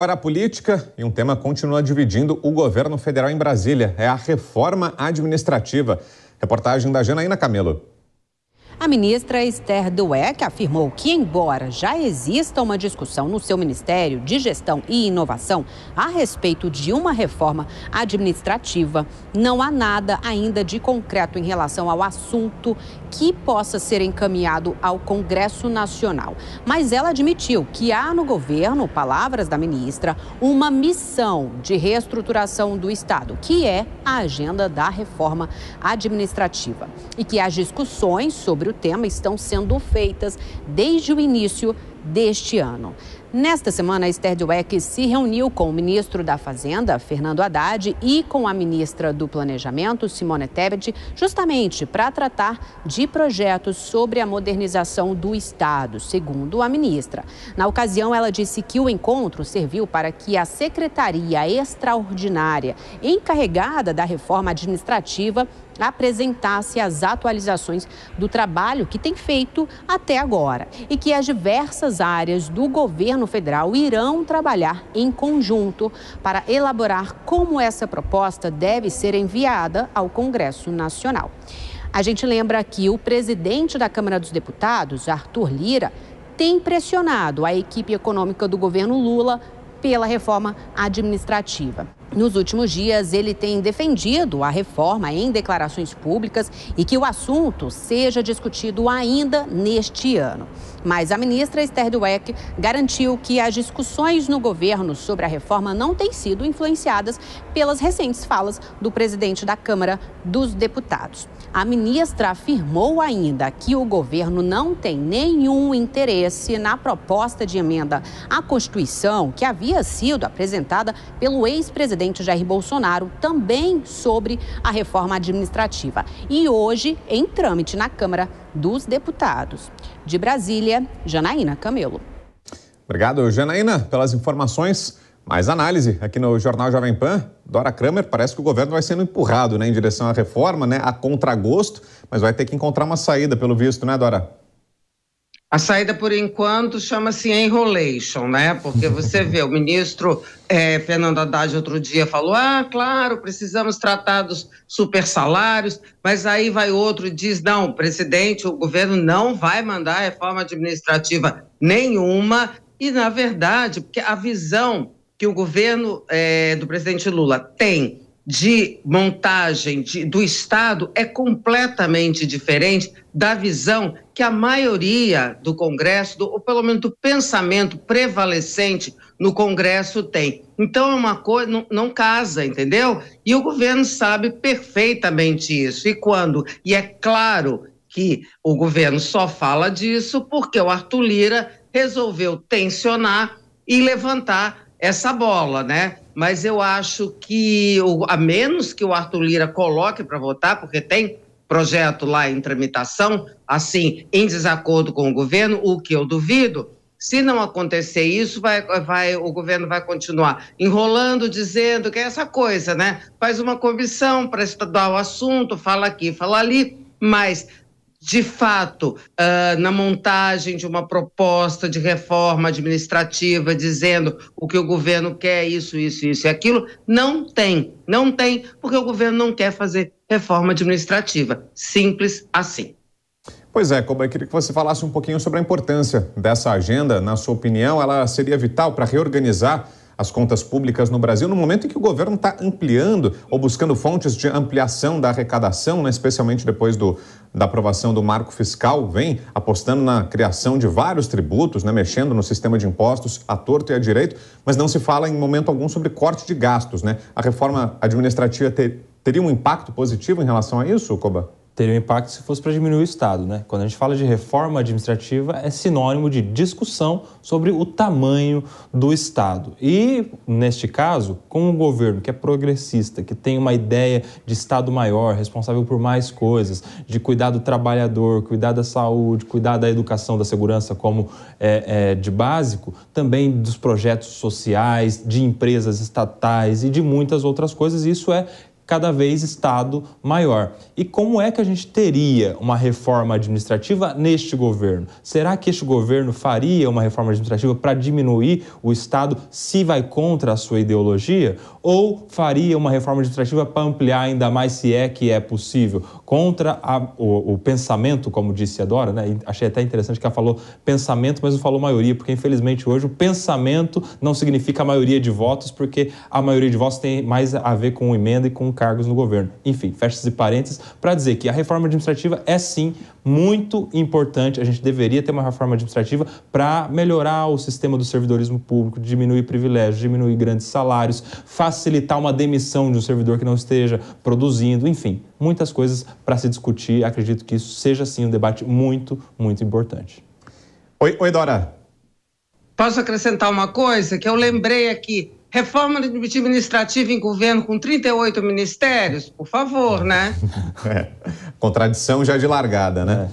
Para a política, e um tema continua dividindo o governo federal em Brasília, é a reforma administrativa. Reportagem da Janaína Camelo. A ministra Esther Dweck afirmou que, embora já exista uma discussão no seu Ministério de Gestão e Inovação a respeito de uma reforma administrativa, não há nada ainda de concreto em relação ao assunto que possa ser encaminhado ao Congresso Nacional. Mas ela admitiu que há no governo, palavras da ministra, uma missão de reestruturação do Estado, que é a agenda da reforma administrativa, e que as discussões sobre o tema estão sendo feitas desde o início deste ano. Nesta semana, Esther Dweck se reuniu com o ministro da Fazenda, Fernando Haddad, e com a ministra do Planejamento, Simone Tebet, justamente para tratar de projetos sobre a modernização do Estado, segundo a ministra. Na ocasião, ela disse que o encontro serviu para que a Secretaria Extraordinária encarregada da reforma administrativa apresentasse as atualizações do trabalho que tem feito até agora e que as diversas áreas do governo federal irão trabalhar em conjunto para elaborar como essa proposta deve ser enviada ao Congresso Nacional. A gente lembra que o presidente da Câmara dos Deputados, Arthur Lira, tem pressionado a equipe econômica do governo Lula pela reforma administrativa. Nos últimos dias, ele tem defendido a reforma em declarações públicas e que o assunto seja discutido ainda neste ano. Mas a ministra Esther Dweck garantiu que as discussões no governo sobre a reforma não têm sido influenciadas pelas recentes falas do presidente da Câmara dos Deputados. A ministra afirmou ainda que o governo não tem nenhum interesse na proposta de emenda à Constituição que havia sido apresentada pelo ex-presidente Jair Bolsonaro, também sobre a reforma administrativa, e hoje em trâmite na Câmara dos Deputados. De Brasília, Janaína Camelo. Obrigado, Janaína, pelas informações. Mais análise aqui no Jornal Jovem Pan. Dora Kramer, parece que o governo vai sendo empurrado, em direção à reforma, a contragosto, mas vai ter que encontrar uma saída, pelo visto, né, Dora? A saída, por enquanto, chama-se enrolation, Porque você vê, o ministro Fernando Haddad outro dia falou, claro, precisamos tratar dos supersalários, mas aí vai outro e diz, não, presidente, o governo não vai mandar reforma administrativa nenhuma, e, na verdade, porque a visão que o governo do presidente Lula tem de montagem do Estado é completamente diferente da visão que a maioria do Congresso, ou pelo menos do pensamento prevalecente no Congresso tem. Então é uma coisa, não casa, entendeu? E o governo sabe perfeitamente isso. E é claro que o governo só fala disso porque o Arthur Lira resolveu tensionar e levantar essa bola, Mas eu acho que, a menos que o Arthur Lira coloque para votar, porque tem projeto lá em tramitação, assim, em desacordo com o governo, o que eu duvido, se não acontecer isso, o governo vai continuar enrolando, dizendo que é essa coisa, Faz uma comissão para estudar o assunto, fala aqui, fala ali, mas de fato, na montagem de uma proposta de reforma administrativa, dizendo o que o governo quer, isso e aquilo, não tem, porque o governo não quer fazer reforma administrativa, simples assim. Pois é, Koba, eu queria que você falasse um pouquinho sobre a importância dessa agenda. Na sua opinião, ela seria vital para reorganizar as contas públicas no Brasil, no momento em que o governo está ampliando ou buscando fontes de ampliação da arrecadação, especialmente depois da aprovação do marco fiscal, vem apostando na criação de vários tributos, mexendo no sistema de impostos à torto e à direito, mas não se fala em momento algum sobre corte de gastos, A reforma administrativa teria um impacto positivo em relação a isso, Koba? Teria um impacto se fosse para diminuir o Estado, Quando a gente fala de reforma administrativa, é sinônimo de discussão sobre o tamanho do Estado. E, neste caso, com um governo que é progressista, que tem uma ideia de Estado maior, responsável por mais coisas, de cuidar do trabalhador, cuidar da saúde, cuidar da educação, da segurança como de básico, também dos projetos sociais, de empresas estatais e de muitas outras coisas, isso é cada vez Estado maior. E como é que a gente teria uma reforma administrativa neste governo? Será que este governo faria uma reforma administrativa para diminuir o Estado se vai contra a sua ideologia? Ou faria uma reforma administrativa para ampliar ainda mais, se é que é possível, contra o pensamento, como disse a Dora, né? Achei até interessante que ela falou pensamento, mas não falou maioria, porque infelizmente hoje o pensamento não significa a maioria de votos, porque a maioria de votos tem mais a ver com emenda e com cargos no governo. Enfim, fecha esse parênteses para dizer que a reforma administrativa é sim muito importante. A gente deveria ter uma reforma administrativa para melhorar o sistema do servidorismo público, diminuir privilégios, diminuir grandes salários, facilitar uma demissão de um servidor que não esteja produzindo, enfim, muitas coisas para se discutir. Acredito que isso seja sim um debate muito, muito importante. Oi, Dora. Posso acrescentar uma coisa que eu lembrei aqui? Reforma administrativa em governo com 38 ministérios? Por favor, né? Contradição já de largada, né?